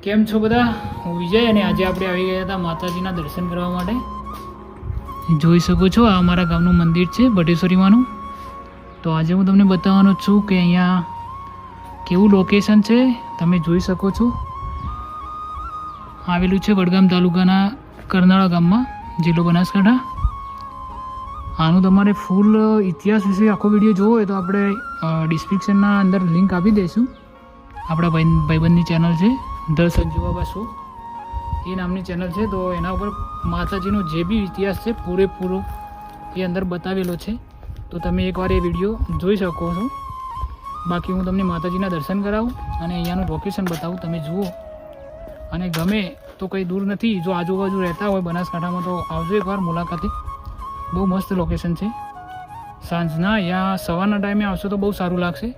કેમ છો બધા? હું વિજય અને આજે આપણે આવી ગયા હતા માતાજીના દર્શન કરવા માટે. જોઈ શકો છો આ અમારા ગામનું મંદિર છે બટેશ્વરીમાંનું. તો આજે હું તમને બતાવવાનો છું કે અહીંયા કેવું લોકેશન છે. તમે જોઈ શકો છો આવેલું છે વડગામ તાલુકાના કરનાળા ગામમાં, જિલ્લો બનાસકાંઠા. આનું તમારે ફૂલ ઇતિહાસ વિશે આખો વિડીયો જોવો હોય તો આપણે ડિસ્ક્રિપ્શનના અંદર લિંક આપી દઈશું. આપણા ભાઈબંધની ચેનલ છે ધ સંજુ બાબા શો એ નામની ચેનલ છે. તો એના ઉપર માતાજીનો જે બી ઇતિહાસ છે પૂરેપૂરો એ અંદર બતાવેલો છે. તો તમે એકવાર એ વિડીયો જોઈ શકો છો. બાકી હું તમને માતાજીના દર્શન કરાવું અને અહીંયાનું લોકેશન બતાવું, તમે જુઓ અને ગમે તો કંઈ દૂર નથી. જો આજુબાજુ રહેતા હોય બનાસકાંઠામાં તો આવજો એકવાર મુલાકાતે. બહુ મસ્ત લોકેશન છે. સાંજના યા સવારના ટાઈમે આવશો તો બહુ સારું લાગશે.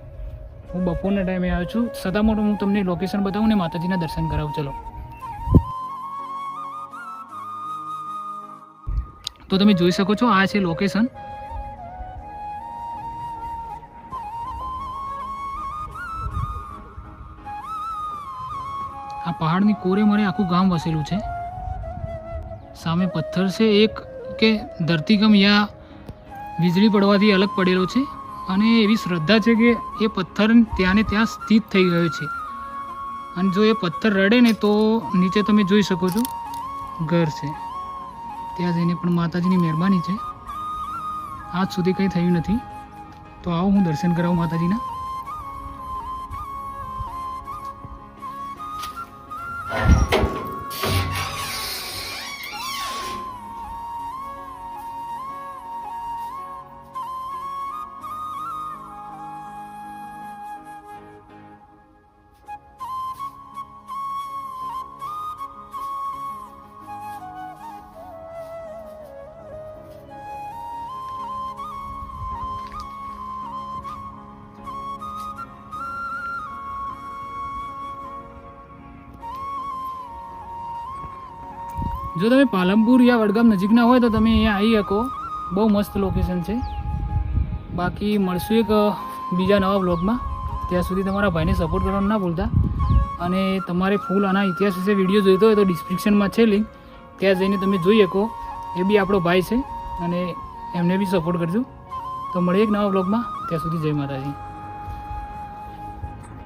હું બપોરના ટાઈમે આવ્યો છું, છતાં મોટું હું તમને લોકેશન બતાવું ને માતાજીના દર્શન કરાવું. ચલો તો તમે જોઈ શકો છો આ છે લોકેશન. આ પહાડની કોરે મરે આખું ગામ વસેલું છે. સામે પથ્થર છે એક કે ધરતીકંપ યા વીજળી પડવાથી અલગ પડેલો છે. અને એવી શ્રદ્ધા છે કે એ પથ્થર ત્યાં ને ત્યાં સ્થિત થઈ ગયો છે. અને જો એ પથ્થર રડે ને તો નીચે તમે જોઈ શકો છો ઘર છે. ત્યાં જઈને પણ માતાજીની મહેરબાની છે, આજ સુધી કંઈ થયું નથી. તો આવો હું દર્શન કરાવું માતાજીના. જો તમે પાલનપુર યા વડગામ નજીકના હોય તો તમે અહીંયા આવી શકો. બહુ મસ્ત લોકેશન છે. બાકી મળશું એક બીજા નવા વ્લોગમાં. ત્યાં સુધી તમારા ભાઈને સપોર્ટ કરવાનું ના ભૂલતા. અને તમારે ફૂલ આના ઇતિહાસ વિશે વિડીયો જોઈતો હોય તો ડિસ્ક્રિપ્શનમાં છે લિંક, ત્યાં જઈને તમે જોઈ શકો. એ બી આપણો ભાઈ છે અને એમને બી સપોર્ટ કરજો. તો મળીએ એક નવા વ્લોગમાં. ત્યાં સુધી જય માતાજી.